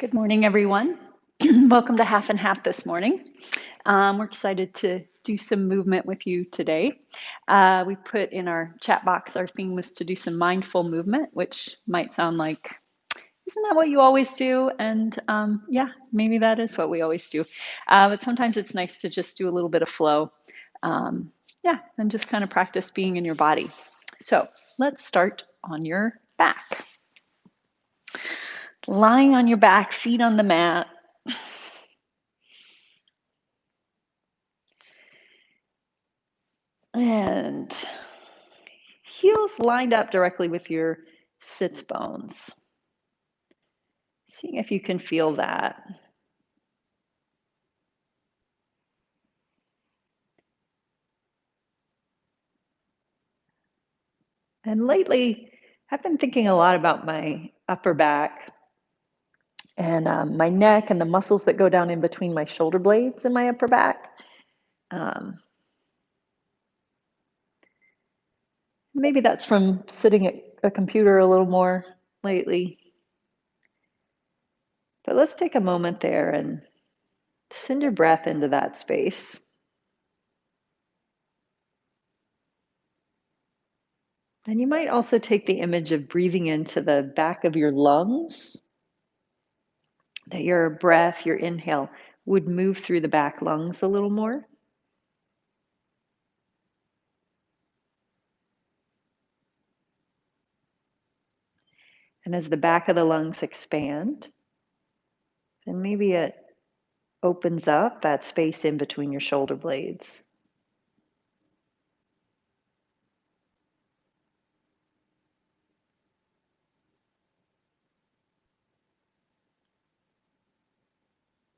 Good morning, everyone. Welcome to Half and Half this morning. We're excited to do some movement with you today. We put in our chat box, our theme was to do some mindful movement, which might sound like, isn't that what you always do? And yeah, maybe that is what we always do. But sometimes it's nice to just do a little bit of flow. Yeah, and just kind of practice being in your body. So let's start on your back. Lying on your back, feet on the mat. And heels lined up directly with your sits bones. Seeing if you can feel that. And lately, I've been thinking a lot about my upper back and my neck and the muscles that go down in between my shoulder blades and my upper back. Maybe that's from sitting at a computer a little more lately. But let's take a moment there and send your breath into that space. And you might also take the image of breathing into the back of your lungs, that your breath, your inhale, would move through the back lungs a little more. And as the back of the lungs expand, then maybe it opens up that space in between your shoulder blades.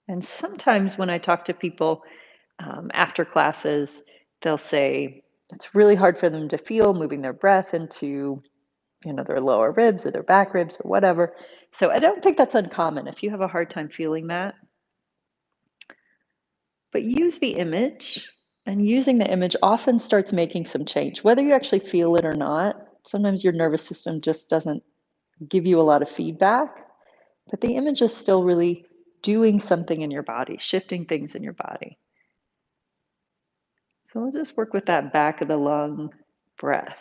And sometimes when I talk to people after classes, they'll say it's really hard for them to feel moving their breath into their lower ribs or their back ribs or whatever. So I don't think that's uncommon if you have a hard time feeling that. But use the image, and using the image often starts making some change, whether you actually feel it or not. Sometimes your nervous system just doesn't give you a lot of feedback, but the image is still really doing something in your body, shifting things in your body. So we'll just work with that back of the lung breath.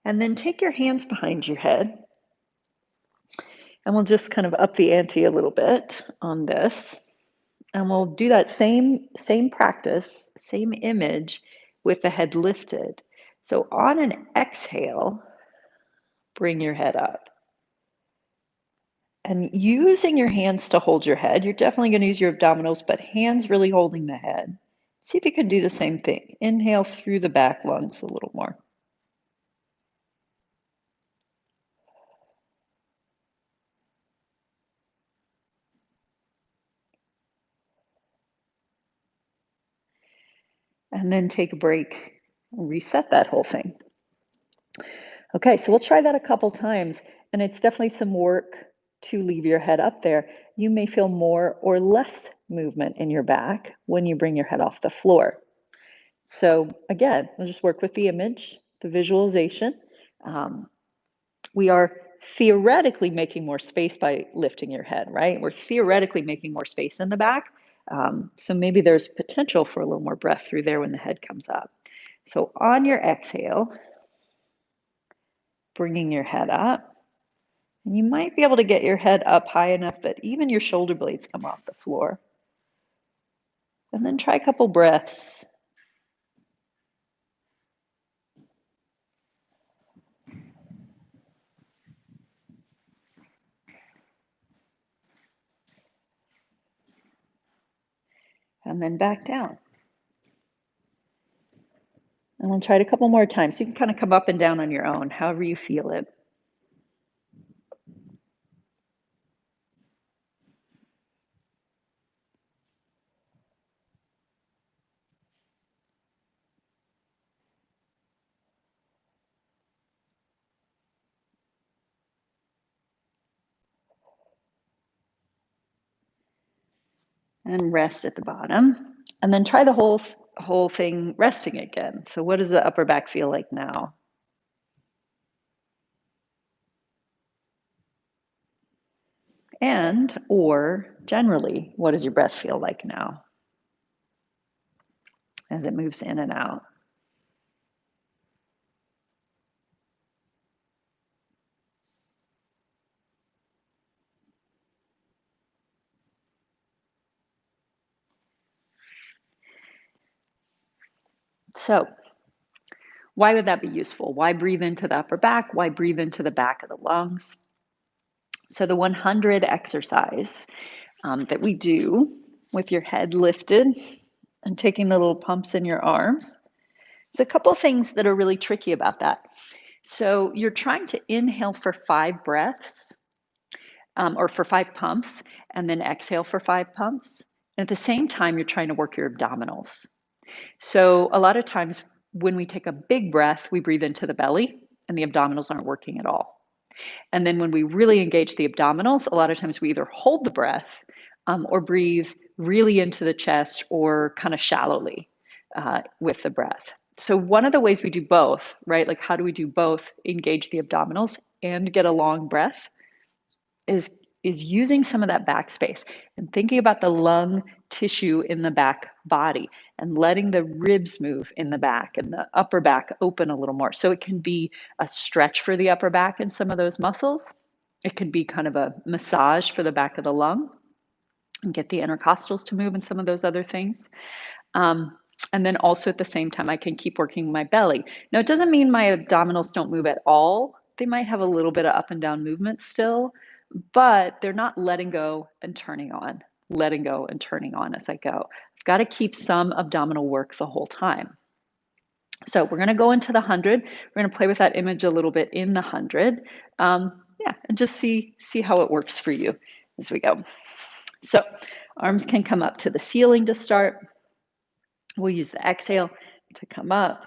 And then take your hands behind your head. And we'll just kind of up the ante a little bit on this. And we'll do that same practice, same image with the head lifted. So on an exhale, bring your head up. And using your hands to hold your head, you're definitely going to use your abdominals, but hands really holding the head. See if you can do the same thing. Inhale through the back lungs a little more. And then take a break and reset that whole thing. Okay, so we'll try that a couple times, and it's definitely some work to leave your head up there. You may feel more or less movement in your back when you bring your head off the floor. So again, we'll just work with the image, the visualization. We are theoretically making more space by lifting your head, right? We're theoretically making more space in the back. So maybe there's potential for a little more breath through there when the head comes up. So on your exhale, bringing your head up, and you might be able to get your head up high enough that even your shoulder blades come off the floor. And then try a couple breaths. And then back down. And then try it a couple more times. So you can kind of come up and down on your own, however you feel it. and rest at the bottom. And then try the whole thing resting again. So what does the upper back feel like now? And, or generally, what does your breath feel like now as it moves in and out? So why would that be useful? Why breathe into the upper back? Why breathe into the back of the lungs? So the 100 exercise that we do with your head lifted and taking the little pumps in your arms. There's a couple things that are really tricky about that. So you're trying to inhale for 5 breaths or for 5 pumps, and then exhale for 5 pumps. And at the same time, you're trying to work your abdominals. So a lot of times when we take a big breath, we breathe into the belly and the abdominals aren't working at all. And then when we really engage the abdominals, a lot of times we either hold the breath or breathe really into the chest or kind of shallowly with the breath. So one of the ways we do both, right? Like how do we do both, engage the abdominals and get a long breath, is using some of that back space and thinking about the lung tissue in the back body and letting the ribs move in the back and the upper back open a little more. So it can be a stretch for the upper back and some of those muscles. It could be kind of a massage for the back of the lung and get the intercostals to move and some of those other things. And then also at the same time, I can keep working my belly. Now, it doesn't mean my abdominals don't move at all. They might have a little bit of up and down movement still, but they're not letting go and turning on, letting go and turning on as I go. I've got to keep some abdominal work the whole time. So we're going to go into the 100. We're going to play with that image a little bit in the 100. Yeah, and just see how it works for you as we go. So arms can come up to the ceiling to start. We'll use the exhale to come up.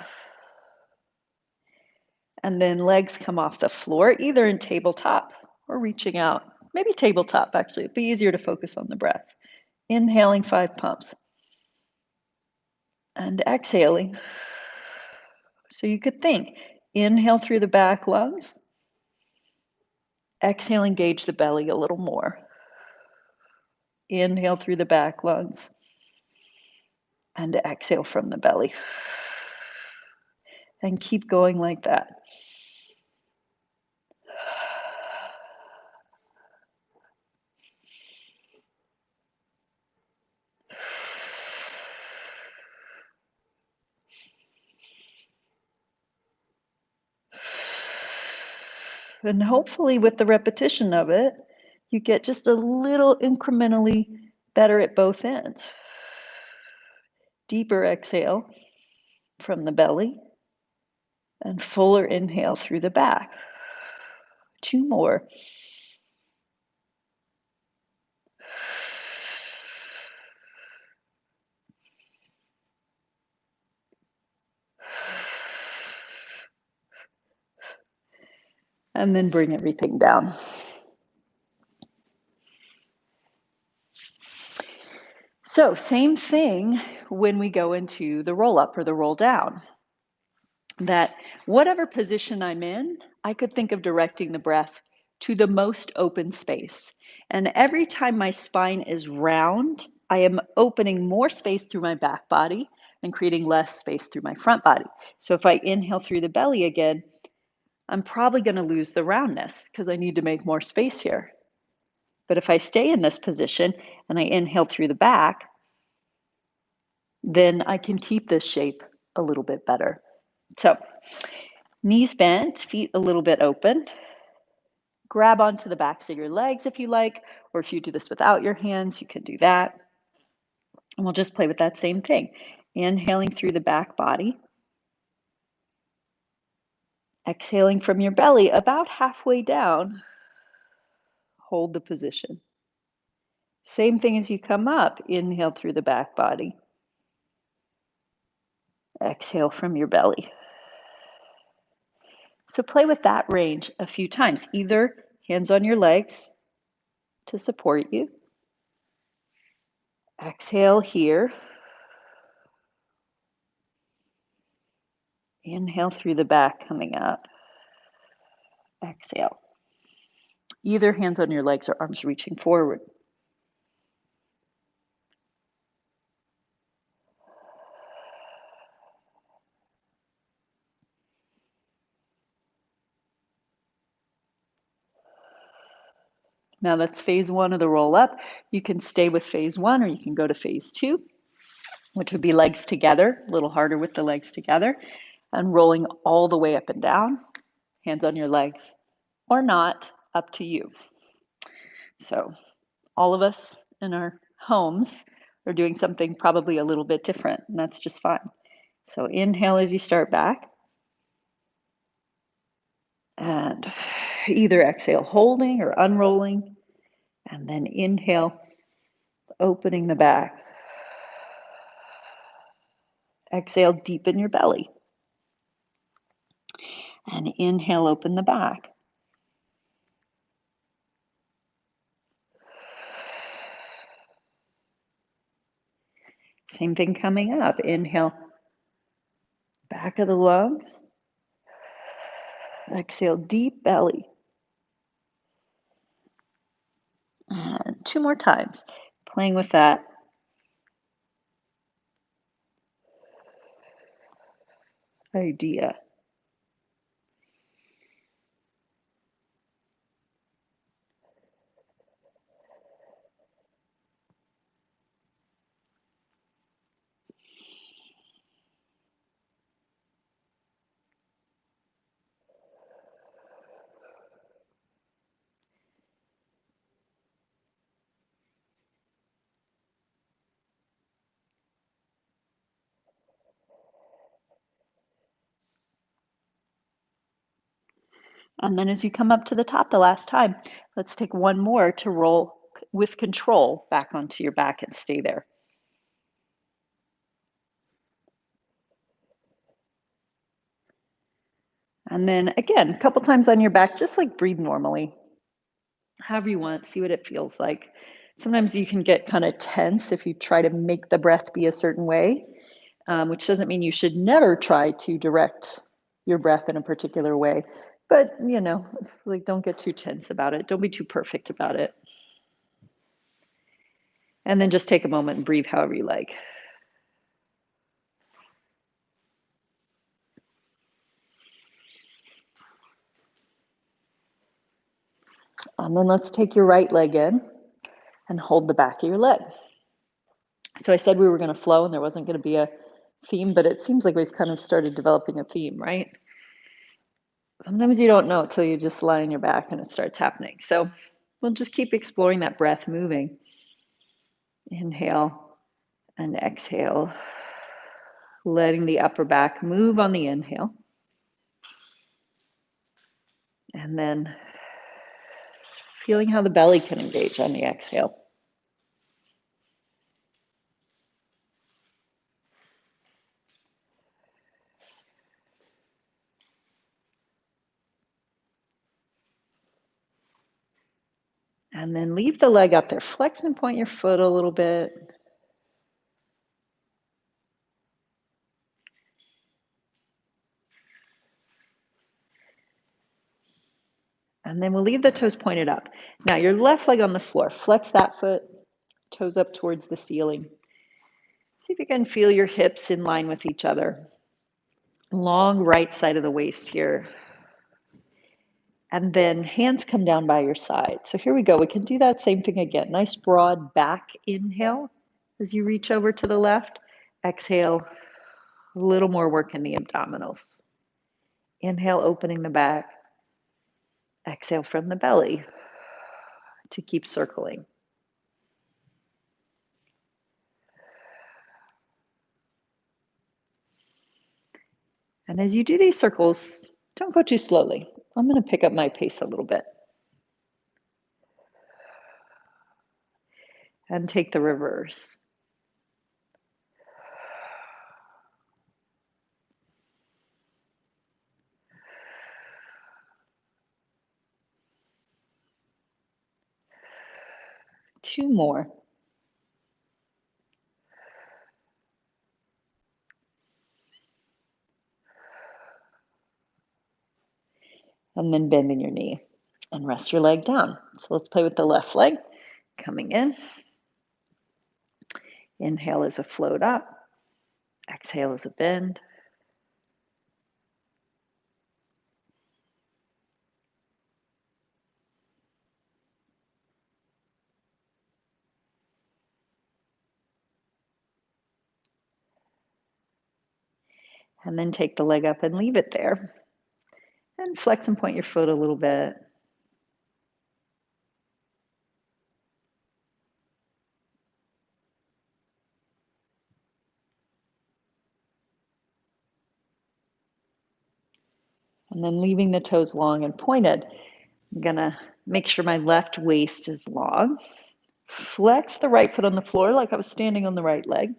And then legs come off the floor, either in tabletop or reaching out. Maybe tabletop, actually. It'd be easier to focus on the breath. Inhaling 5 pumps. And exhaling. So you could think, inhale through the back lungs. Exhale, engage the belly a little more. Inhale through the back lungs. And exhale from the belly. And keep going like that. And hopefully with the repetition of it, you get just a little incrementally better at both ends. Deeper exhale from the belly and fuller inhale through the back. 2 more. And then bring everything down. So same thing when we go into the roll up or the roll down. That whatever position I'm in, I could think of directing the breath to the most open space. And every time my spine is round, I am opening more space through my back body and creating less space through my front body. So if I inhale through the belly again, I'm probably going to lose the roundness because I need to make more space here. But if I stay in this position and I inhale through the back, then I can keep this shape a little bit better. So knees bent, feet a little bit open. Grab onto the backs of your legs if you like, or if you do this without your hands, you can do that. And we'll just play with that same thing. Inhaling through the back body. Exhaling from your belly about halfway down. Hold the position. Same thing as you come up. Inhale through the back body. Exhale from your belly. So play with that range a few times, either hands on your legs to support you. Exhale here. Inhale through the back, coming up. Exhale. Either hands on your legs or arms reaching forward. Now that's phase one of the roll up. You can stay with phase one or you can go to phase two, which would be legs together, a little harder with the legs together, and rolling all the way up and down, hands on your legs or not, up to you. So all of us in our homes are doing something probably a little bit different, and that's just fine. So inhale as you start back. And either exhale, holding or unrolling. And then inhale, opening the back. Exhale, deepen your belly. And inhale, open the back. Same thing coming up. Inhale, back of the lungs. Exhale, deep belly. And two more times. Playing with that. Idea. And then as you come up to the top the last time, let's take one more to roll with control back onto your back and stay there. And then again, a couple times on your back, just like breathe normally, however you want, see what it feels like. Sometimes you can get kind of tense if you try to make the breath be a certain way, which doesn't mean you should never try to direct your breath in a particular way. But, you know, it's like don't get too tense about it. Don't be too perfect about it. And then just take a moment and breathe however you like. And then let's take your right leg in and hold the back of your leg. So I said we were going to flow and there wasn't going to be a theme, but it seems like we've kind of started developing a theme, right? Sometimes you don't know till you just lie on your back and it starts happening. So we'll just keep exploring that breath moving. Inhale and exhale, letting the upper back move on the inhale. And then feeling how the belly can engage on the exhale. And then leave the leg up there. Flex and point your foot a little bit. And then we'll leave the toes pointed up. Now your left leg on the floor. Flex that foot, toes up towards the ceiling. See if you can feel your hips in line with each other. Long right side of the waist here. And then hands come down by your side. So here we go. We can do that same thing again. Nice broad back inhale as you reach over to the left. Exhale, a little more work in the abdominals. Inhale, opening the back. Exhale from the belly to keep circling. And as you do these circles, don't go too slowly. I'm going to pick up my pace a little bit. And take the reverse. Two more. and then bending your knee and rest your leg down. So let's play with the left leg. Coming in. Inhale as a float up. Exhale as a bend. And then take the leg up and leave it there. And flex and point your foot a little bit. And then leaving the toes long and pointed. I'm gonna make sure my left waist is long. Flex the right foot on the floor like I was standing on the right leg.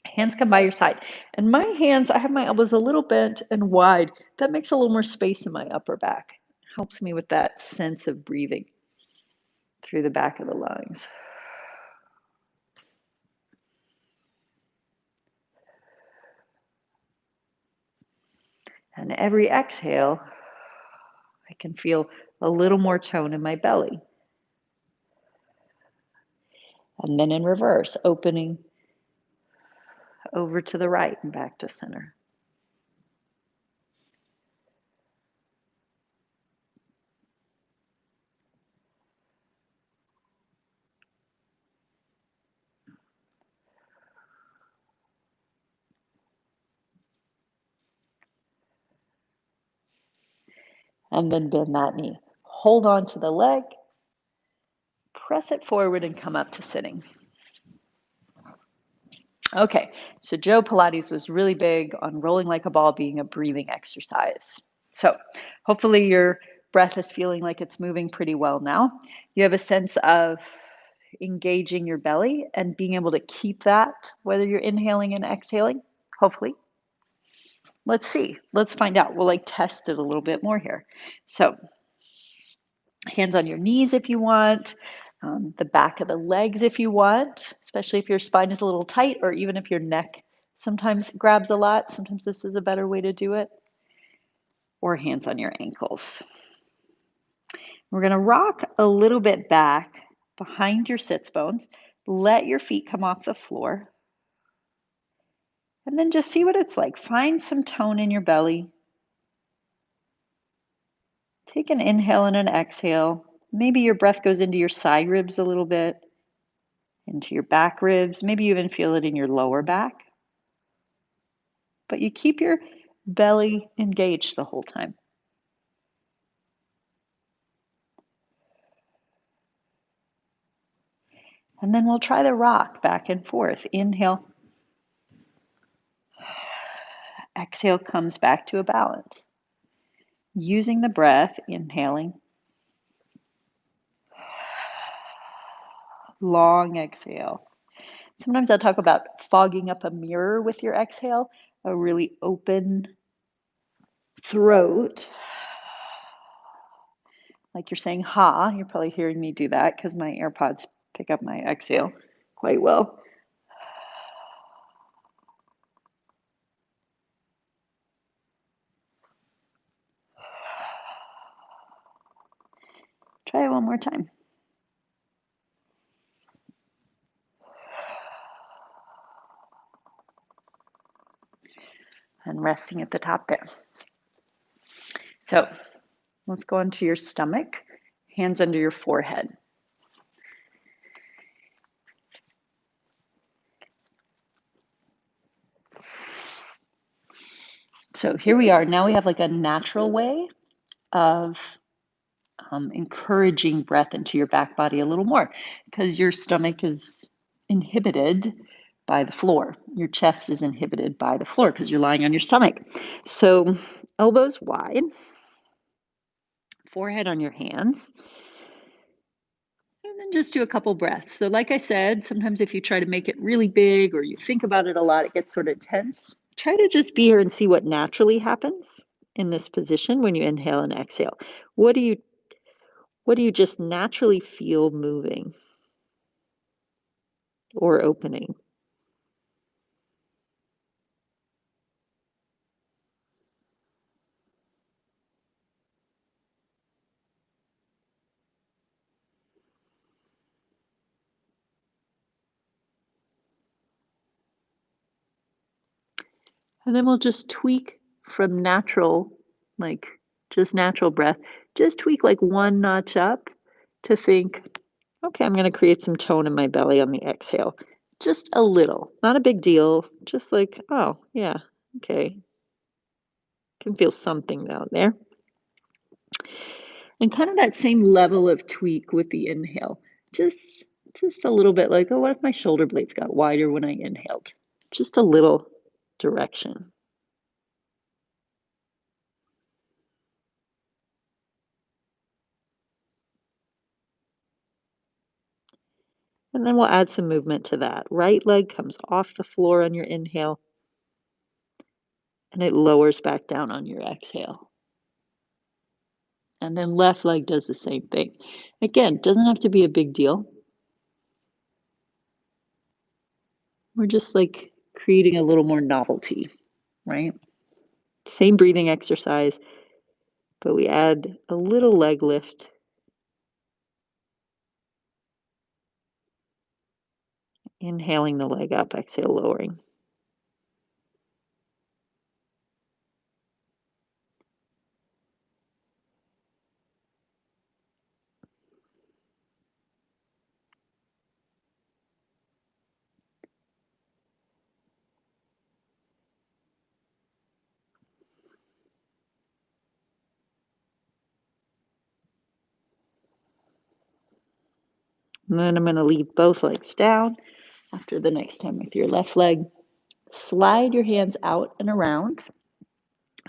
Hands come by your side. And my hands, I have my elbows a little bent and wide. That makes a little more space in my upper back. Helps me with that sense of breathing through the back of the lungs. And every exhale, I can feel a little more tone in my belly. And then in reverse, opening over to the right and back to center. And then bend that knee. Hold on to the leg, press it forward and come up to sitting. Okay, so Joe Pilates was really big on rolling like a ball being a breathing exercise. So hopefully your breath is feeling like it's moving pretty well now. You have a sense of engaging your belly and being able to keep that, whether you're inhaling and exhaling, hopefully. Let's see. Let's find out. We'll test it a little bit more here. So hands on your knees if you want, the back of the legs if you want, especially if your spine is a little tight or even if your neck sometimes grabs a lot. Sometimes this is a better way to do it. Or hands on your ankles. We're going to rock a little bit back behind your sits bones. Let your feet come off the floor. And then just see what it's like. Find some tone in your belly. Take an inhale and an exhale. Maybe your breath goes into your side ribs a little bit, into your back ribs. Maybe you even feel it in your lower back. But you keep your belly engaged the whole time. And then we'll try the rock back and forth. Inhale. Exhale comes back to a balance. Using the breath, inhaling. Long exhale. Sometimes I'll talk about fogging up a mirror with your exhale, a really open throat. Like you're saying ha. You're probably hearing me do that because my AirPods pick up my exhale quite well. Try it one more time. And resting at the top there. So let's go into your stomach, hands under your forehead. So here we are. Now we have a natural way of encouraging breath into your back body a little more because your stomach is inhibited by the floor. Your chest is inhibited by the floor because you're lying on your stomach. So elbows wide, forehead on your hands, and then just do a couple breaths. So like I said, sometimes if you try to make it really big or you think about it a lot, it gets sort of tense. Try to just be here and see what naturally happens in this position when you inhale and exhale. What do you just naturally feel moving or opening? And then we'll just tweak from natural, like just natural breath, just tweak like one notch up to think, okay, I'm going to create some tone in my belly on the exhale. Just a little, not a big deal. Just like, oh, yeah, okay. Can feel something down there. And kind of that same level of tweak with the inhale. Just just a little bit like, oh, what if my shoulder blades got wider when I inhaled? Just a little direction. And then we'll add some movement to that. Right leg comes off the floor on your inhale, and it lowers back down on your exhale. And then left leg does the same thing. Again, doesn't have to be a big deal. We're just like creating a little more novelty, right? Same breathing exercise, but we add a little leg lift. Inhaling the leg up, exhale, lowering. And then I'm going to leave both legs down after the next time with your left leg. Slide your hands out and around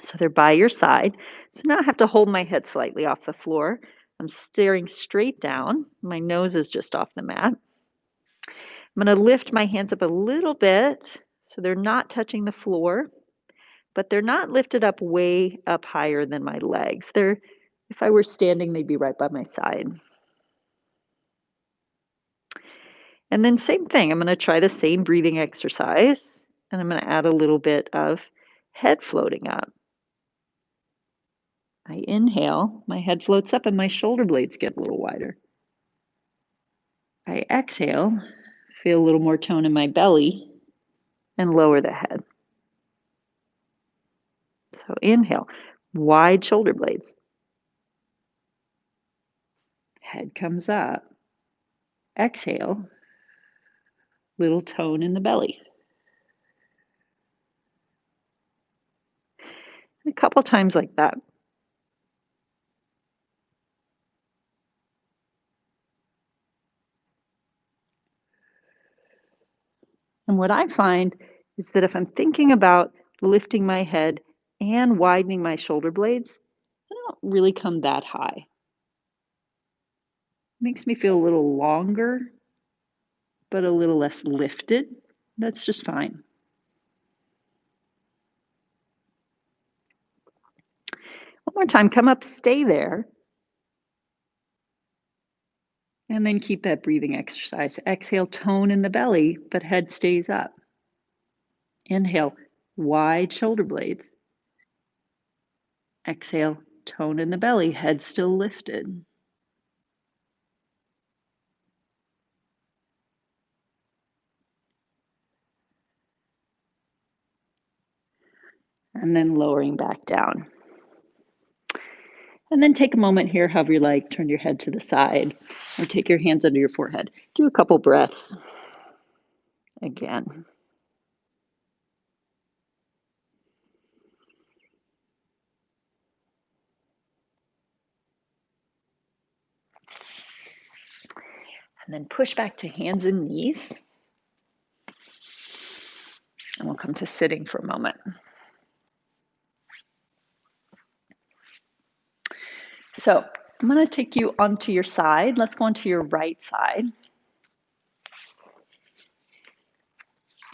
so they're by your side. So now I have to hold my head slightly off the floor. I'm staring straight down. My nose is just off the mat. I'm going to lift my hands up a little bit so they're not touching the floor, but they're not lifted up way up higher than my legs. They're, if I were standing, they'd be right by my side. And then same thing, I'm going to try the same breathing exercise, and I'm going to add a little bit of head floating up. I inhale, my head floats up and my shoulder blades get a little wider. I exhale, feel a little more tone in my belly, and lower the head. So inhale, wide shoulder blades. Head comes up. Exhale, little tone in the belly. A couple times like that. And what I find is that if I'm thinking about lifting my head and widening my shoulder blades, I don't really come that high. It makes me feel a little longer, but a little less lifted. That's just fine. One more time, come up, stay there, and then keep that breathing exercise. Exhale, tone in the belly, but head stays up. Inhale, wide shoulder blades. Exhale, tone in the belly, head still lifted. And then lowering back down. And then take a moment here, however you like, turn your head to the side or take your hands under your forehead. Do a couple breaths again. And then push back to hands and knees. And we'll come to sitting for a moment. So I'm going to take you onto your side. Let's go onto your right side.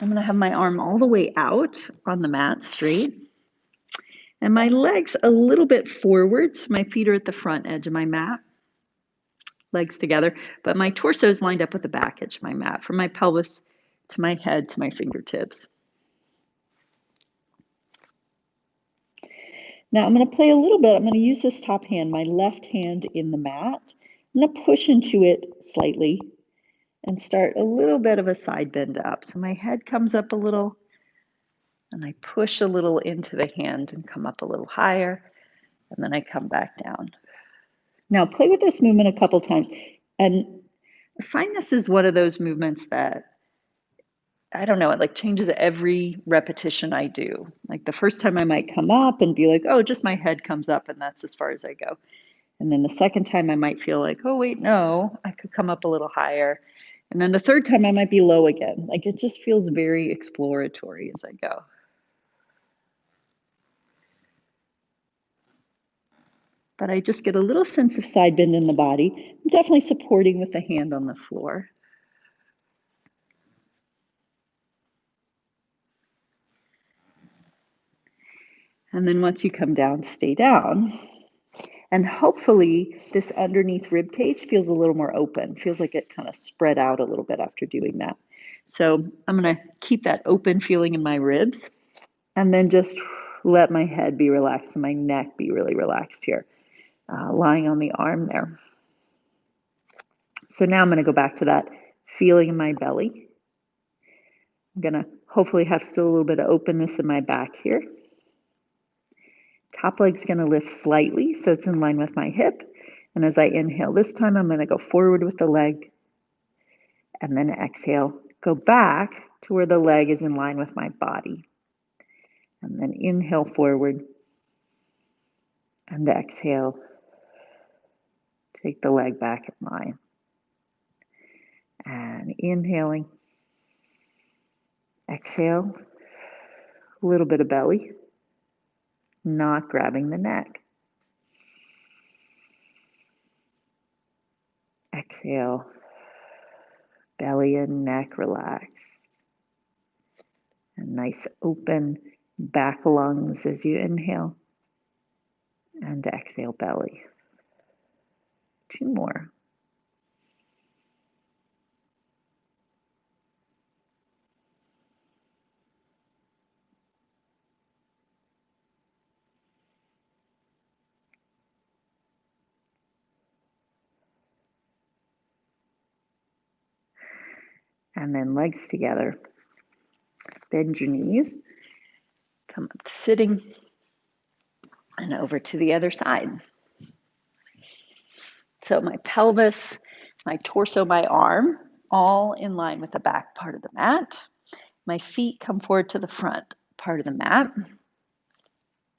I'm going to have my arm all the way out on the mat, straight. And my legs a little bit forward. So my feet are at the front edge of my mat. Legs together. But my torso is lined up with the back edge of my mat, from my pelvis to my head to my fingertips. Now I'm going to play a little bit. I'm going to use this top hand, my left hand in the mat. I'm going to push into it slightly and start a little bit of a side bend up. So my head comes up a little. And I push a little into the hand and come up a little higher, and then I come back down. Now play with this movement a couple times, and I find this is one of those movements that, I don't know, it like changes every repetition I do. Like the first time I might come up and be like, oh, just my head comes up and that's as far as I go. And then the second time I might feel like, oh, wait, no, I could come up a little higher. And then the third time I might be low again. Like it just feels very exploratory as I go. But I just get a little sense of side bend in the body. I'm definitely supporting with the hand on the floor. And then once you come down, stay down. And hopefully this underneath rib cage feels a little more open, feels like it kind of spread out a little bit after doing that. So I'm going to keep that open feeling in my ribs and then just let my head be relaxed and my neck be really relaxed here, lying on the arm there. So now I'm going to go back to that feeling in my belly. I'm going to hopefully have still a little bit of openness in my back here. Top leg's going to lift slightly so it's in line with my hip. And as I inhale this time, I'm going to go forward with the leg. And then exhale, go back to where the leg is in line with my body. And then inhale forward. And exhale, take the leg back in line. And inhaling. Exhale, a little bit of belly, not grabbing the neck. Exhale, belly and neck relaxed. And nice open back lungs as you inhale. And exhale, belly. 2 more. And then legs together. Bend your knees. Come up to sitting. And over to the other side. So my pelvis, my torso, my arm, all in line with the back part of the mat. My feet come forward to the front part of the mat.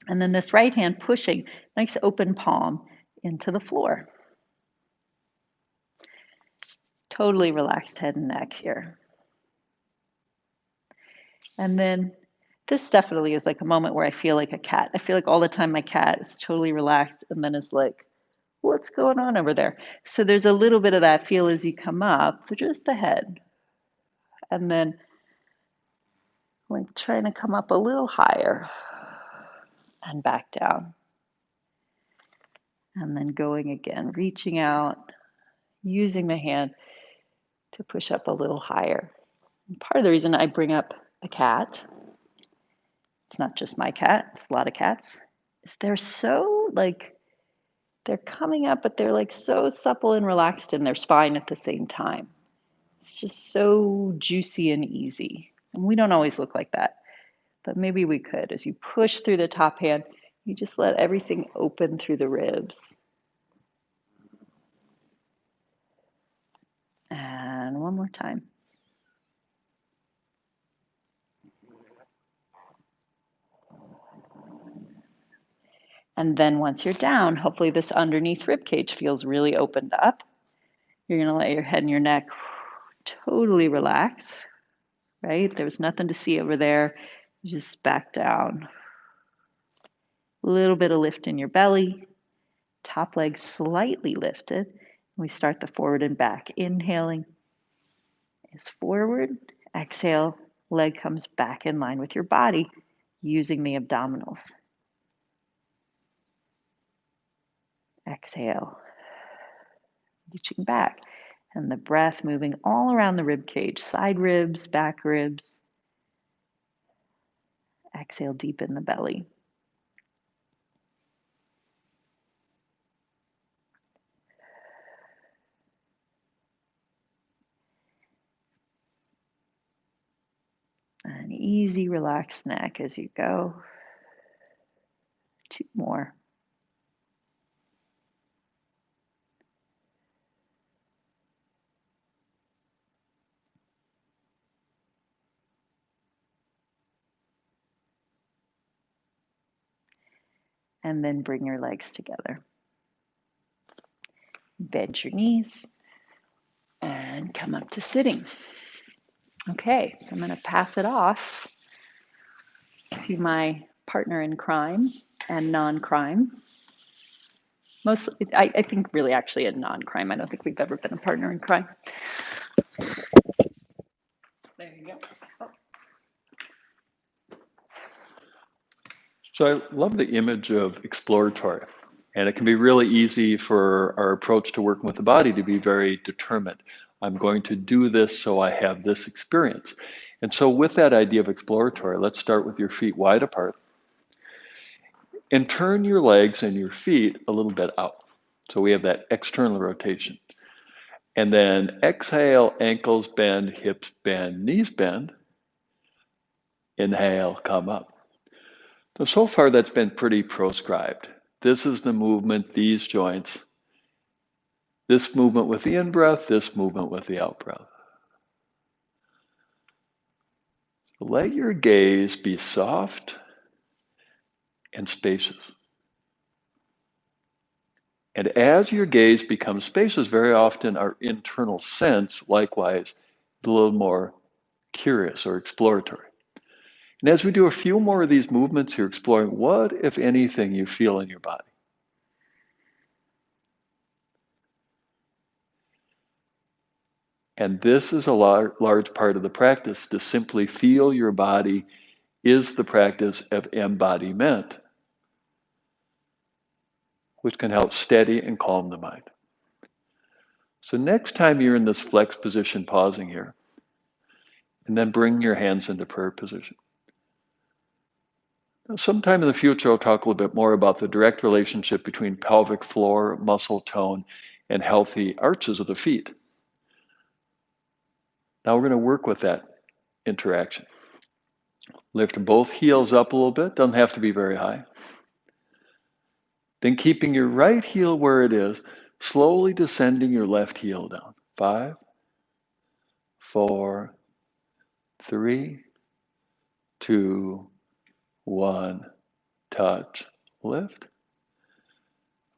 And then this right hand pushing, nice open palm into the floor. Totally relaxed head and neck here. And then this definitely is like a moment where I feel like a cat. I feel like all the time my cat is totally relaxed and then is like, what's going on over there? So there's a little bit of that feel as you come up, just the head. And then like trying to come up a little higher and back down. And then going again, reaching out, using the hand to push up a little higher. And part of the reason I bring up a cat, it's not just my cat, it's a lot of cats, is they're so like, they're coming up, but they're like so supple and relaxed in their spine at the same time. It's just so juicy and easy. And we don't always look like that, but maybe we could. As you push through the top hand, you just let everything open through the ribs. And one more time. And then once you're down, hopefully this underneath rib cage feels really opened up. You're going to let your head and your neck totally relax, right? There's nothing to see over there. You just back down. A little bit of lift in your belly. Top leg slightly lifted. We start the forward and back. Inhaling is forward. Exhale, leg comes back in line with your body using the abdominals. Exhale, reaching back. And the breath moving all around the rib cage, side ribs, back ribs. Exhale, deepen the belly. An easy, relaxed neck as you go. 2 more. And then bring your legs together. Bend your knees and come up to sitting. Okay, so I'm going to pass it off to my partner in crime and non-crime. Mostly, I think really actually a non-crime. I don't think we've ever been a partner in crime. There you go. Oh. So I love the image of exploratory, and it can be really easy for our approach to working with the body to be very determined. I'm going to do this so I have this experience. And so with that idea of exploratory, let's start with your feet wide apart and turn your legs and your feet a little bit out. So we have that external rotation. And then exhale, ankles bend, hips bend, knees bend. Inhale, come up. So far that's been pretty proscribed. This is the movement, these joints. This movement with the in-breath, this movement with the out-breath. Let your gaze be soft and spacious. And as your gaze becomes spacious, very often our internal sense, likewise, is a little more curious or exploratory. And as we do a few more of these movements, you're exploring what, if anything, you feel in your body. And this is a large part of the practice. To simply feel your body is the practice of embodiment, which can help steady and calm the mind. So next time you're in this flex position, pausing here, and then bring your hands into prayer position. Now, sometime in the future, I'll talk a little bit more about the direct relationship between pelvic floor, muscle tone, and healthy arches of the feet. Now we're going to work with that interaction. Lift both heels up a little bit, doesn't have to be very high. Then keeping your right heel where it is, slowly descending your left heel down. 5, 4, 3, 2, 1, touch, lift.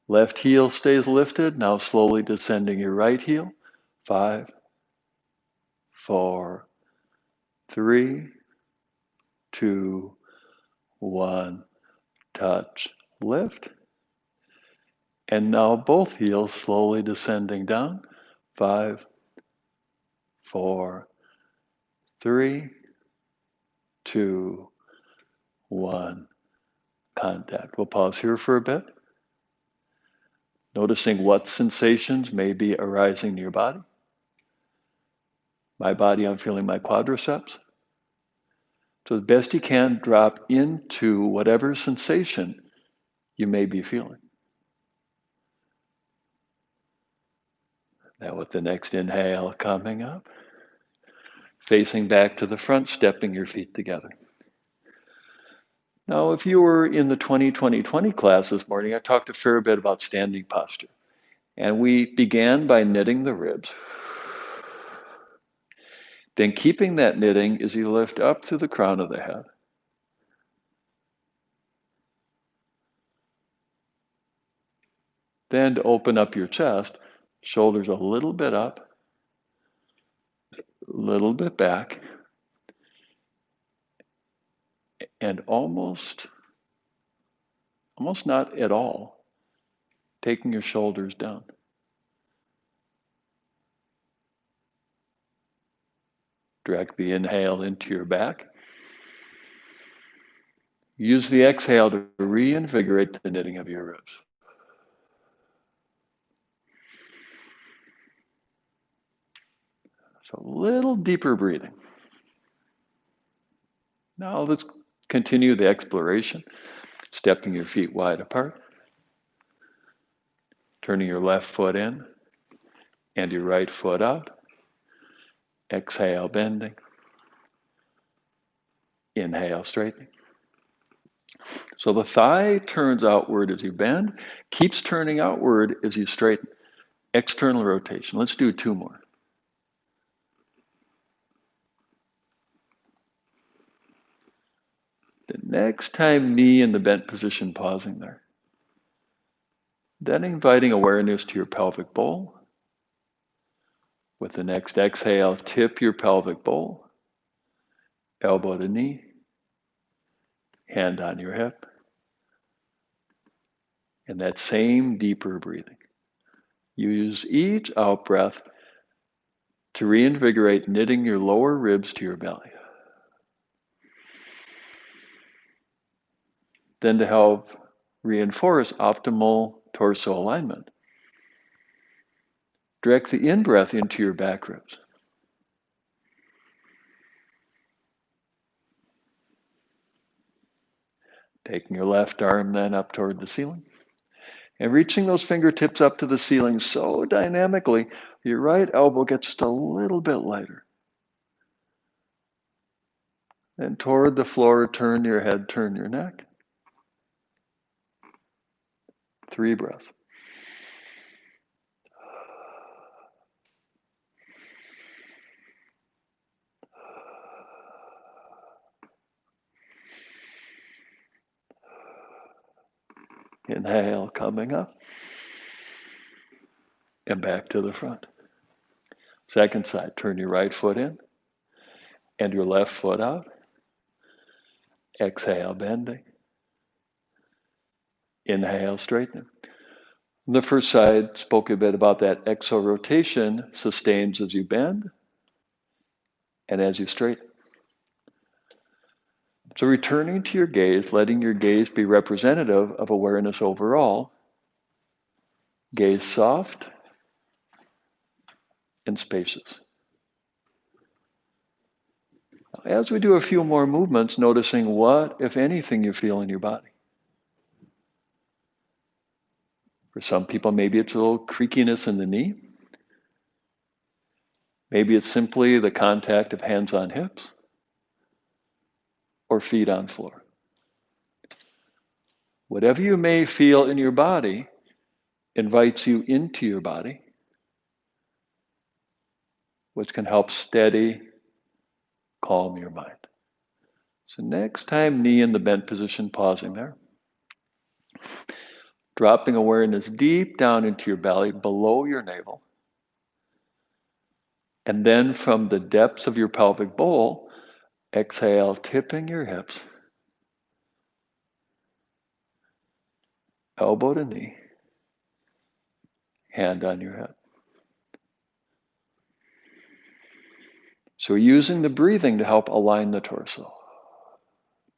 Left heel stays lifted, now slowly descending your right heel. 5, 4, 3, 2, 1, touch, lift. And now both heels slowly descending down. 5, 4, 3, 2, 1, contact. We'll pause here for a bit. Noticing what sensations may be arising in your body. My body, I'm feeling my quadriceps. So as best you can, drop into whatever sensation you may be feeling. Now with the next inhale coming up, facing back to the front, stepping your feet together. Now, if you were in the 20-20-20 class this morning, I talked a fair bit about standing posture. And we began by knitting the ribs. Then keeping that knitting as you lift up through the crown of the head. Then to open up your chest, shoulders a little bit up, a little bit back, and almost not at all, taking your shoulders down. Direct the inhale into your back. Use the exhale to reinvigorate the knitting of your ribs. So a little deeper breathing. Now let's continue the exploration, stepping your feet wide apart, turning your left foot in and your right foot out. Exhale, bending. Inhale, straightening. So the thigh turns outward as you bend, keeps turning outward as you straighten. External rotation. Let's do 2 more. The next time, knee in the bent position, pausing there. Then inviting awareness to your pelvic bowl. With the next exhale, tip your pelvic bowl, elbow to knee, hand on your hip. And that same deeper breathing. Use each out breath to reinvigorate knitting your lower ribs to your belly. Then to help reinforce optimal torso alignment, direct the in-breath into your back ribs. Taking your left arm then up toward the ceiling. And reaching those fingertips up to the ceiling so dynamically, your right elbow gets just a little bit lighter. And toward the floor, turn your head, turn your neck. 3 breaths. Inhale, coming up. And back to the front. Second side, turn your right foot in and your left foot out. Exhale, bending. Inhale, straightening. On the first side, spoke a bit about that exo-rotation, sustains as you bend and as you straighten. So returning to your gaze, letting your gaze be representative of awareness overall. Gaze soft and spacious. As we do a few more movements, noticing what, if anything, you feel in your body. For some people, maybe it's a little creakiness in the knee. Maybe it's simply the contact of hands on hips or feet on floor. Whatever you may feel in your body invites you into your body, which can help steady, calm your mind. So next time, knee in the bent position, pausing there. Dropping awareness deep down into your belly, below your navel. And then from the depths of your pelvic bowl, exhale, tipping your hips, elbow to knee, hand on your head. So we're using the breathing to help align the torso.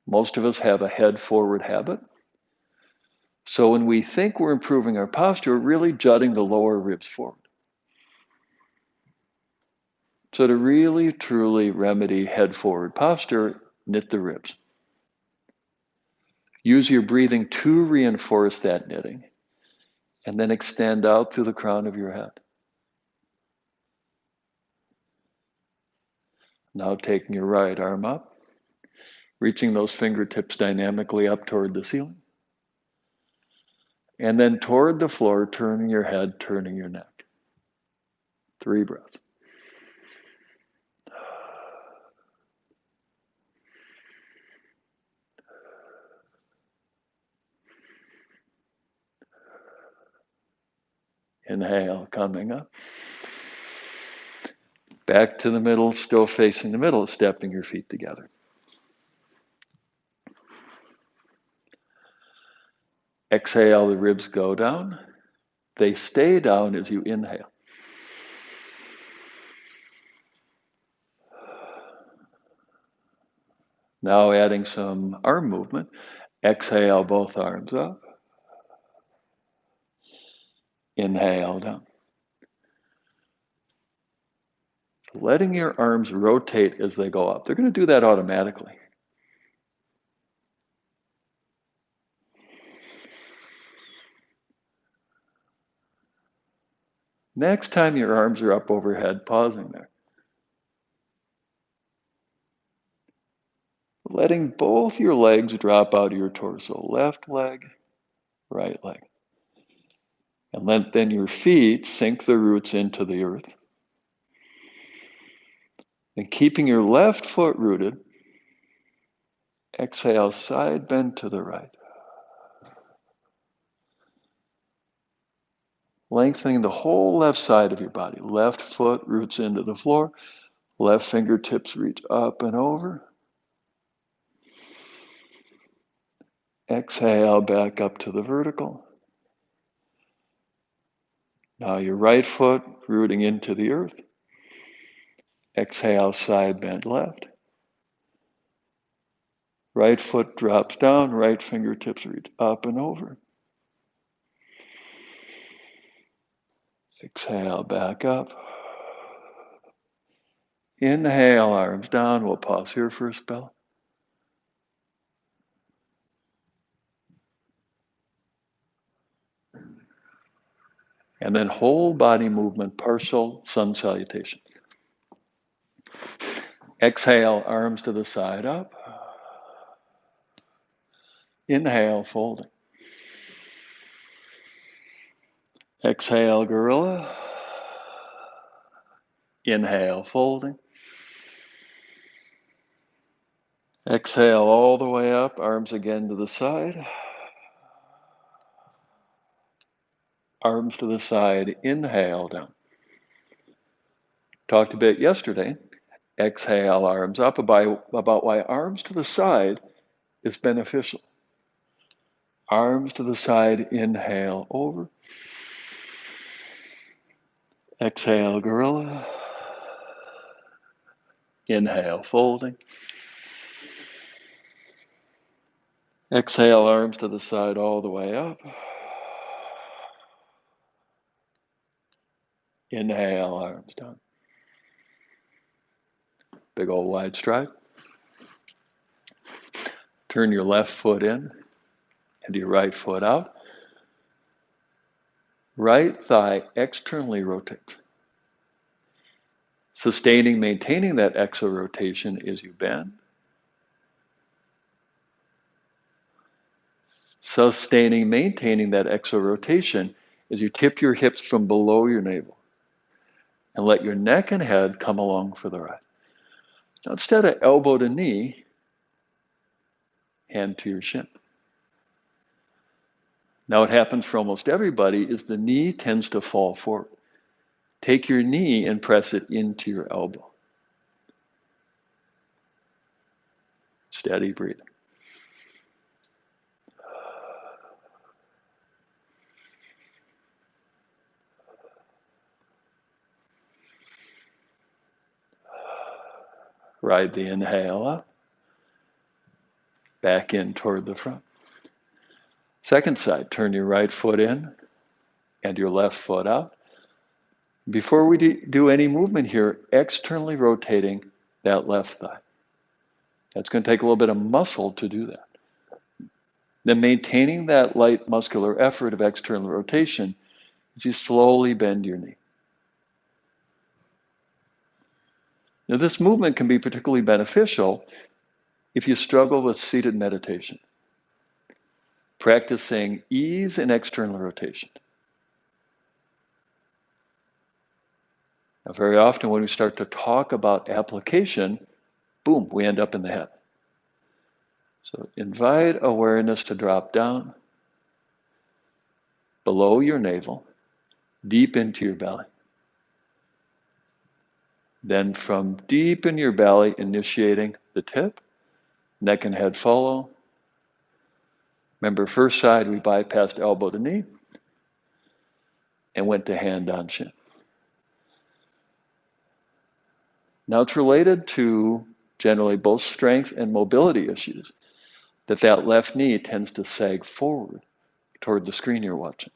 Most of us have a head forward habit. So when we think we're improving our posture, we're really jutting the lower ribs forward. So to really, truly remedy head forward posture, knit the ribs. Use your breathing to reinforce that knitting, and then extend out through the crown of your head. Now taking your right arm up, reaching those fingertips dynamically up toward the ceiling. And then toward the floor, turning your head, turning your neck. 3 breaths. Inhale, coming up. Back to the middle, still facing the middle, stepping your feet together. Exhale, the ribs go down. They stay down as you inhale. Now adding some arm movement. Exhale, both arms up. Inhale, down. Letting your arms rotate as they go up. They're going to do that automatically. Next time your arms are up overhead, pausing there. letting both your legs drop out of your torso, left leg, right leg. And let then your feet sink the roots into the earth. And keeping your left foot rooted, exhale, side bend to the right. Lengthening the whole left side of your body. Left foot roots into the floor. Left fingertips reach up and over. Exhale, back up to the vertical. Now your right foot rooting into the earth. Exhale, side bend left. Right foot drops down, right fingertips reach up and over. Exhale, back up. Inhale, arms down. We'll pause here for a spell. And then whole body movement, partial sun salutation. Exhale, arms to the side up. Inhale, folding. Exhale, gorilla. Inhale, folding. Exhale all the way up, arms again to the side. Arms to the side, inhale down. Talked a bit yesterday. Exhale, arms up, about why arms to the side is beneficial. Arms to the side, inhale over. Exhale, gorilla. Inhale, folding. Exhale, arms to the side all the way up. Inhale, arms down. Big old wide stride. Turn your left foot in and your right foot out. Right thigh externally rotates. Sustaining, maintaining that exo-rotation as you bend. Sustaining, maintaining that exo-rotation as you tip your hips from below your navel and let your neck and head come along for the ride. Now instead of elbow to knee, hand to your shin. Now what happens for almost everybody is the knee tends to fall forward. Take your knee and press it into your elbow. Steady breathing. Ride the inhale up. Back in toward the front. Second side, turn your right foot in and your left foot out. Before we do any movement here, externally rotating that left thigh. That's going to take a little bit of muscle to do that. Then maintaining that light muscular effort of external rotation as you slowly bend your knee. Now this movement can be particularly beneficial if you struggle with seated meditation. Practicing ease in external rotation. Now, very often when we start to talk about application, boom, we end up in the head. So invite awareness to drop down below your navel, deep into your belly. Then from deep in your belly, initiating the tip, neck and head follow. Remember, first side, we bypassed elbow to knee and went to hand on shin. Now it's related to generally both strength and mobility issues, that left knee tends to sag forward toward the screen you're watching.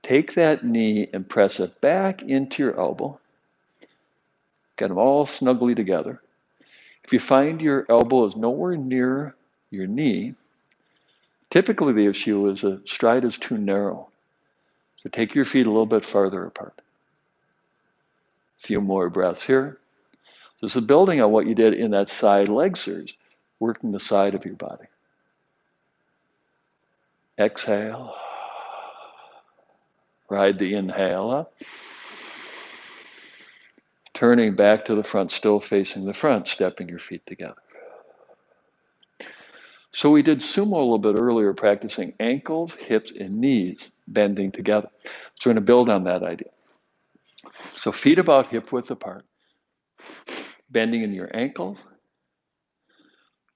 Take that knee and press it back into your elbow. Get them all snugly together. If you find your elbow is nowhere near your knee, typically the issue is the stride is too narrow. So take your feet a little bit farther apart. A few more breaths here. So this is building on what you did in that side leg series, working the side of your body. Exhale. Ride the inhale up. Turning back to the front, still facing the front, stepping your feet together. So we did sumo a little bit earlier, practicing ankles, hips, and knees bending together. So we're going to build on that idea. So feet about hip width apart, bending in your ankles,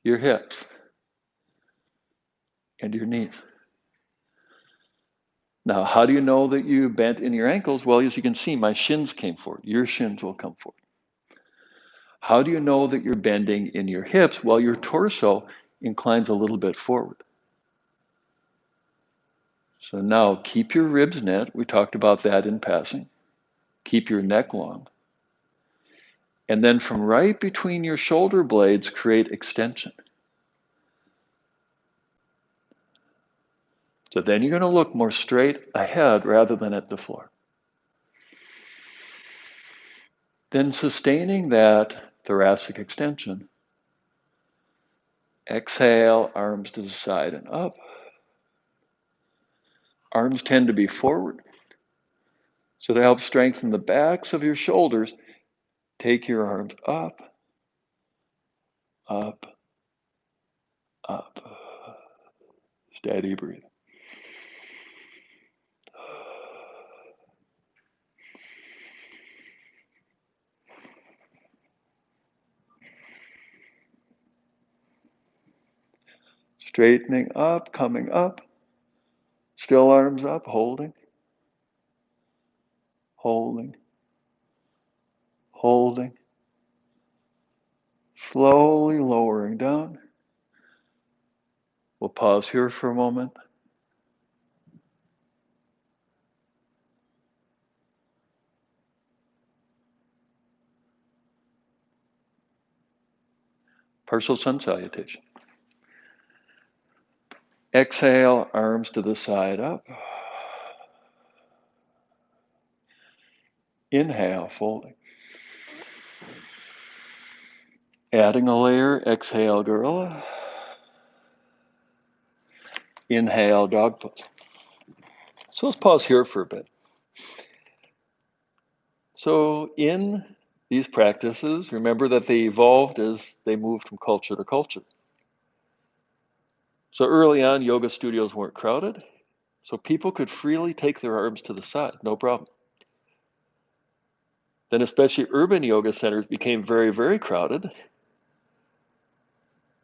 your hips, and your knees. Now, how do you know that you bent in your ankles? Well, as you can see, my shins came forward. Your shins will come forward. How do you know that you're bending in your hips? Well, your torso inclines a little bit forward. So now keep your ribs knit. We talked about that in passing. Keep your neck long. And then from right between your shoulder blades, create extension. So then you're going to look more straight ahead rather than at the floor. Then sustaining that thoracic extension, exhale, arms to the side and up. Arms tend to be forward. So to help strengthen the backs of your shoulders, take your arms up, up, up. Steady breathing. Straightening up, coming up. Still arms up, holding, holding, holding. Slowly lowering down. We'll pause here for a moment. Partial sun salutation. Exhale, arms to the side up. Inhale, folding. Adding a layer, exhale, gorilla. Inhale, dog pose. So let's pause here for a bit. So in these practices, remember that they evolved as they moved from culture to culture. So early on, yoga studios weren't crowded, so people could freely take their arms to the side, no problem. Then especially urban yoga centers became very, very crowded.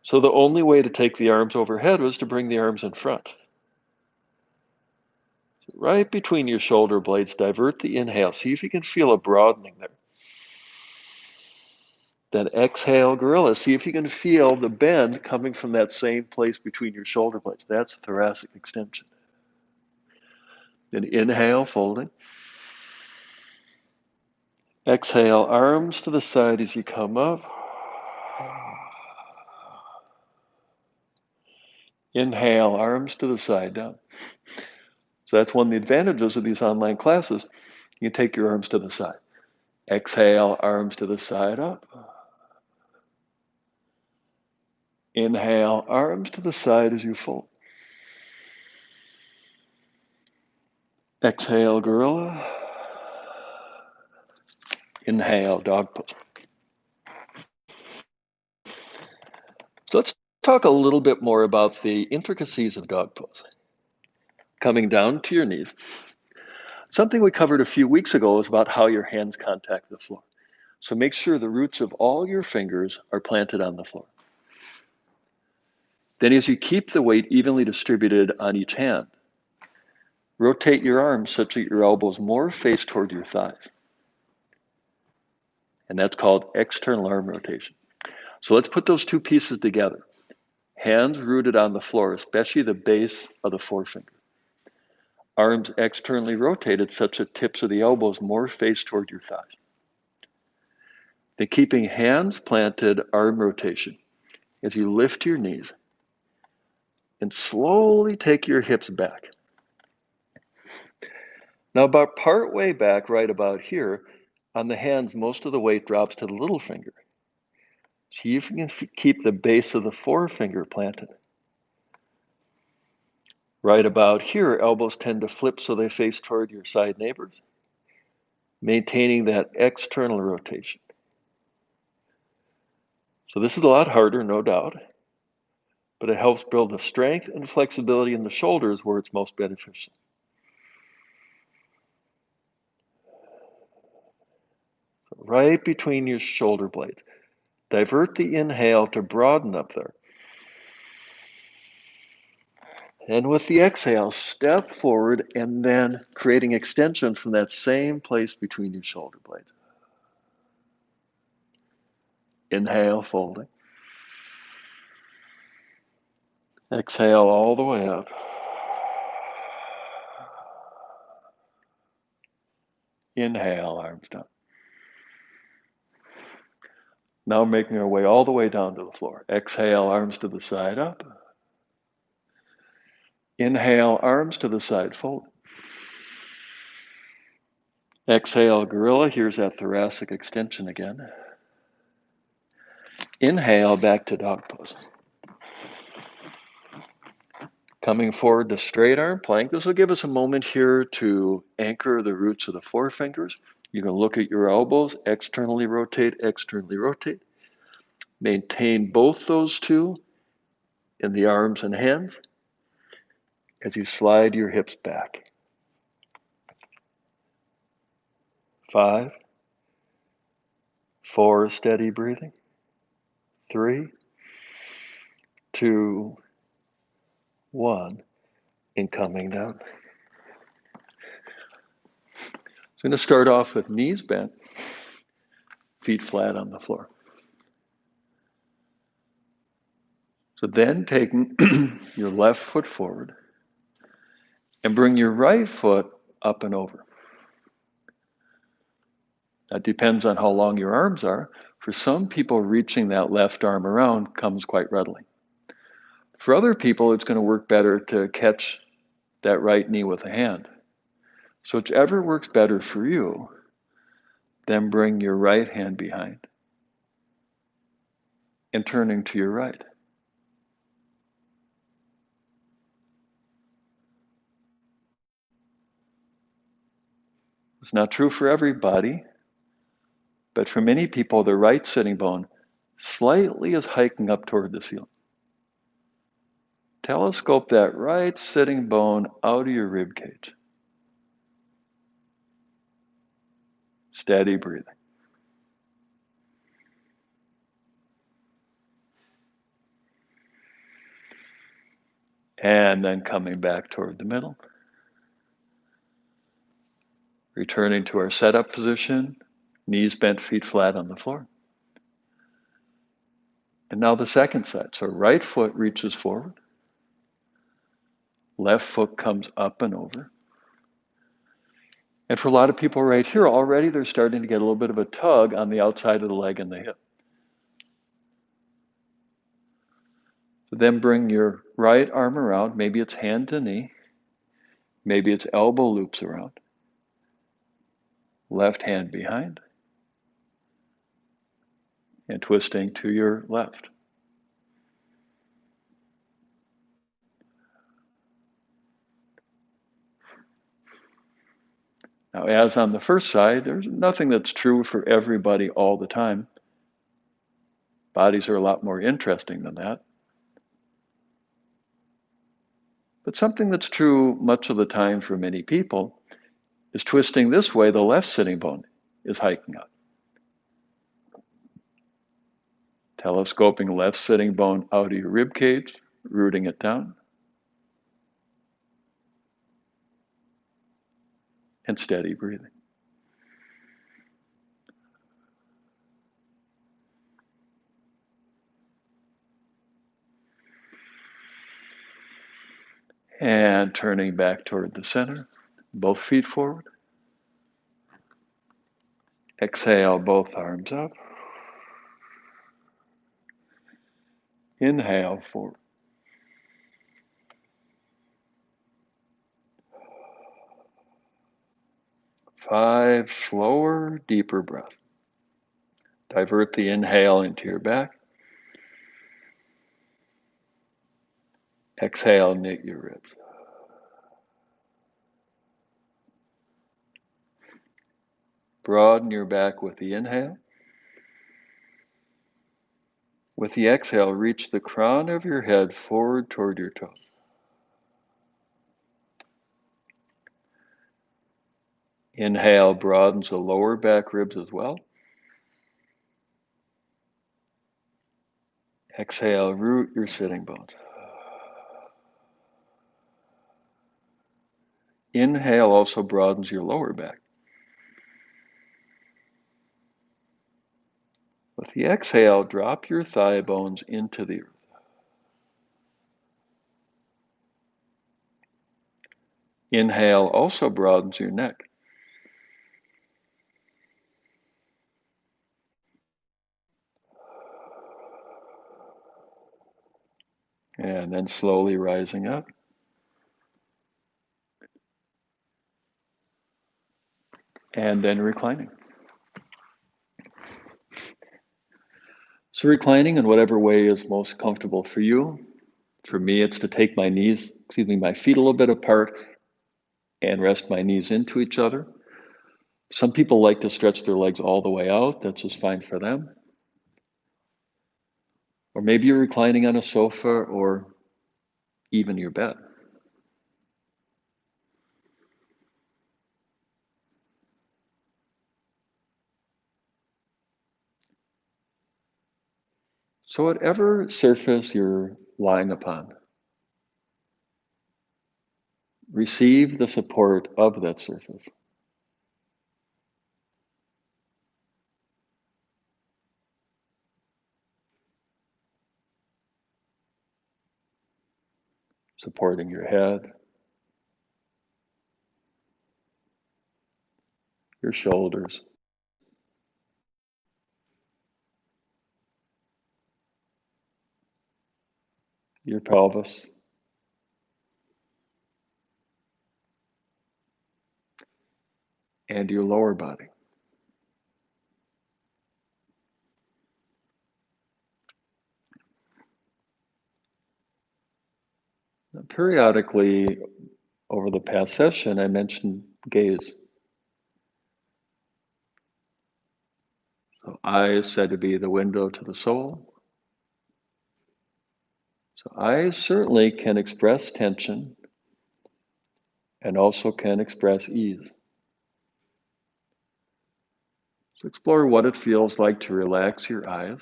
So the only way to take the arms overhead was to bring the arms in front. So right between your shoulder blades, divert the inhale. See if you can feel a broadening there. Then exhale, gorilla. See if you can feel the bend coming from that same place between your shoulder blades. That's thoracic extension. Then inhale, folding. Exhale, arms to the side as you come up. Inhale, arms to the side, down. So that's one of the advantages of these online classes. You take your arms to the side. Exhale, arms to the side, up. Inhale, arms to the side as you fold. Exhale, gorilla. Inhale, dog pose. So let's talk a little bit more about the intricacies of dog pose. Coming down to your knees. Something we covered a few weeks ago was about how your hands contact the floor. So make sure the roots of all your fingers are planted on the floor. Then as you keep the weight evenly distributed on each hand, rotate your arms such that your elbows more face toward your thighs. And that's called external arm rotation. So let's put those two pieces together. Hands rooted on the floor, especially the base of the forefinger. Arms externally rotated such that tips of the elbows more face toward your thighs. Then keeping hands planted, arm rotation. As you lift your knees and slowly take your hips back. Now about part way back, right about here, on the hands, most of the weight drops to the little finger. See if you can keep the base of the forefinger planted. Right about here, elbows tend to flip so they face toward your side neighbors, maintaining that external rotation. So this is a lot harder, no doubt, but it helps build the strength and flexibility in the shoulders where it's most beneficial. So right between your shoulder blades. Divert the inhale to broaden up there. And with the exhale, step forward and then creating extension from that same place between your shoulder blades. Inhale, folding. Exhale all the way up. Inhale, arms down. Now making our way all the way down to the floor. Exhale, arms to the side, up. Inhale, arms to the side, fold. Exhale, gorilla. Here's that thoracic extension again. Inhale, back to dog pose. Coming forward to straight arm plank. This will give us a moment here to anchor the roots of the forefingers. You can look at your elbows, externally rotate, externally rotate. Maintain both those two in the arms and hands as you slide your hips back. 5, 4, steady breathing. 3, 2, 1, and coming down. So I'm going to start off with knees bent, feet flat on the floor. So then taking your left foot forward and bring your right foot up and over. That depends on how long your arms are. For some people, reaching that left arm around comes quite readily. For other people, it's going to work better to catch that right knee with a hand. So whichever works better for you, then bring your right hand behind and turning to your right. It's not true for everybody, but for many people, the right sitting bone slightly is hiking up toward the ceiling. Telescope that right sitting bone out of your rib cage. Steady breathing. And then coming back toward the middle. Returning to our setup position, knees bent, feet flat on the floor. And now the second side. So right foot reaches forward. Left foot comes up and over. And for a lot of people right here, already they're starting to get a little bit of a tug on the outside of the leg and the hip. So then bring your right arm around. Maybe it's hand to knee. Maybe it's elbow loops around. Left hand behind. And twisting to your left. Now, as on the first side, there's nothing that's true for everybody all the time. Bodies are a lot more interesting than that. But something that's true much of the time for many people is twisting this way, the left sitting bone is hiking up. Telescoping left sitting bone out of your rib cage, rooting it down. And steady breathing. And turning back toward the center, both feet forward. Exhale, both arms up. Inhale, forward. 5, slower, deeper breath. Divert the inhale into your back. Exhale, knit your ribs. Broaden your back with the inhale. With the exhale, reach the crown of your head forward toward your toes. Inhale broadens the lower back ribs as well. Exhale, root your sitting bones. Inhale also broadens your lower back. With the exhale, drop your thigh bones into the earth. Inhale also broadens your neck. And then slowly rising up. And then reclining. So reclining in whatever way is most comfortable for you. For me, it's to take my feet a little bit apart and rest my knees into each other. Some people like to stretch their legs all the way out. That's just fine for them. Or maybe you're reclining on a sofa or even your bed. So whatever surface you're lying upon, receive the support of that surface. Supporting your head, your shoulders, your pelvis, and your lower body. Now, periodically over the past session, I mentioned gaze. So eyes said to be the window to the soul. So eyes certainly can express tension and also can express ease. So explore what it feels like to relax your eyes.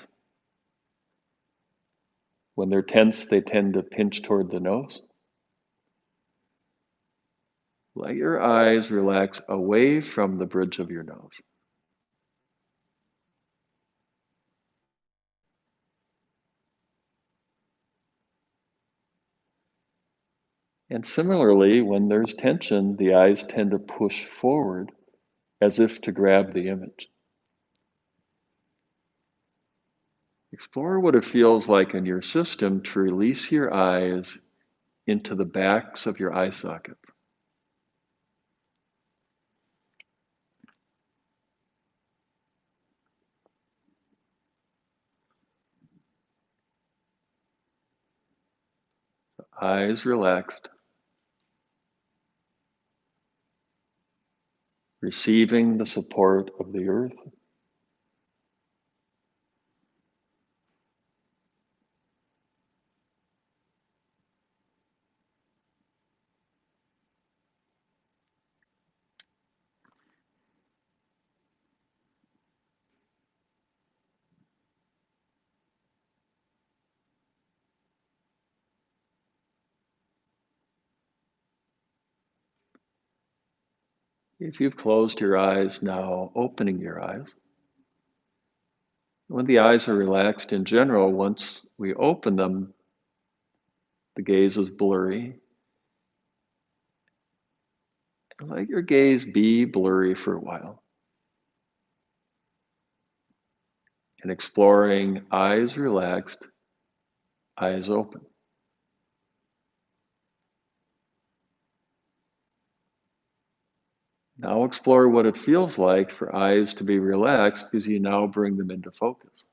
When they're tense, they tend to pinch toward the nose. Let your eyes relax away from the bridge of your nose. And similarly, when there's tension, the eyes tend to push forward as if to grab the image. Explore what it feels like in your system to release your eyes into the backs of your eye sockets. Eyes relaxed, receiving the support of the earth. If you've closed your eyes, now opening your eyes. When the eyes are relaxed in general, once we open them, the gaze is blurry. Let your gaze be blurry for a while. And exploring eyes relaxed, eyes open. Now explore what it feels like for eyes to be relaxed because you now bring them into focus.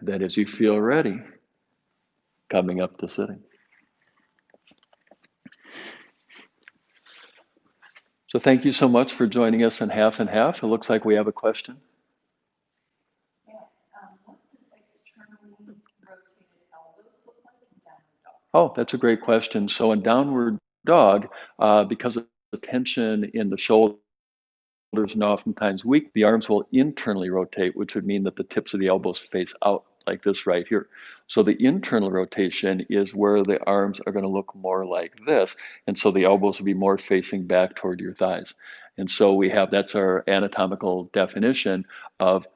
Then as you feel ready, coming up to sitting. So thank you so much for joining us in half and half. It looks like we have a question. Yeah, what does externally rotated elbows look like in downward dog? Oh, that's a great question. So in downward dog, because of the tension in the shoulders and oftentimes weak, the arms will internally rotate, which would mean that the tips of the elbows face out like this right here. So the internal rotation is where the arms are going to look more like this. And so the elbows will be more facing back toward your thighs. And so we have, that's our anatomical definition of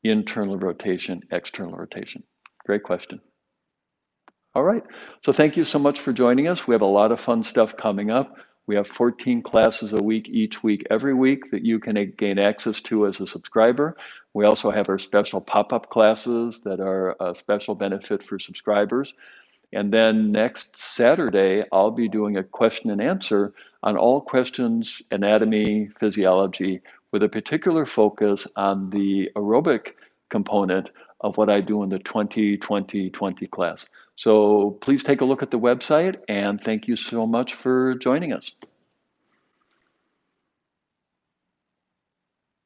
internal rotation, external rotation. Great question. All right. So thank you so much for joining us. We have a lot of fun stuff coming up. We have 14 classes a week, each week, every week that you can gain access to as a subscriber. We also have our special pop-up classes that are a special benefit for subscribers. And then next Saturday, I'll be doing a question and answer on all questions, anatomy, physiology, with a particular focus on the aerobic component of what I do in the 20-20-20 class. So please take a look at the website, and thank you so much for joining us.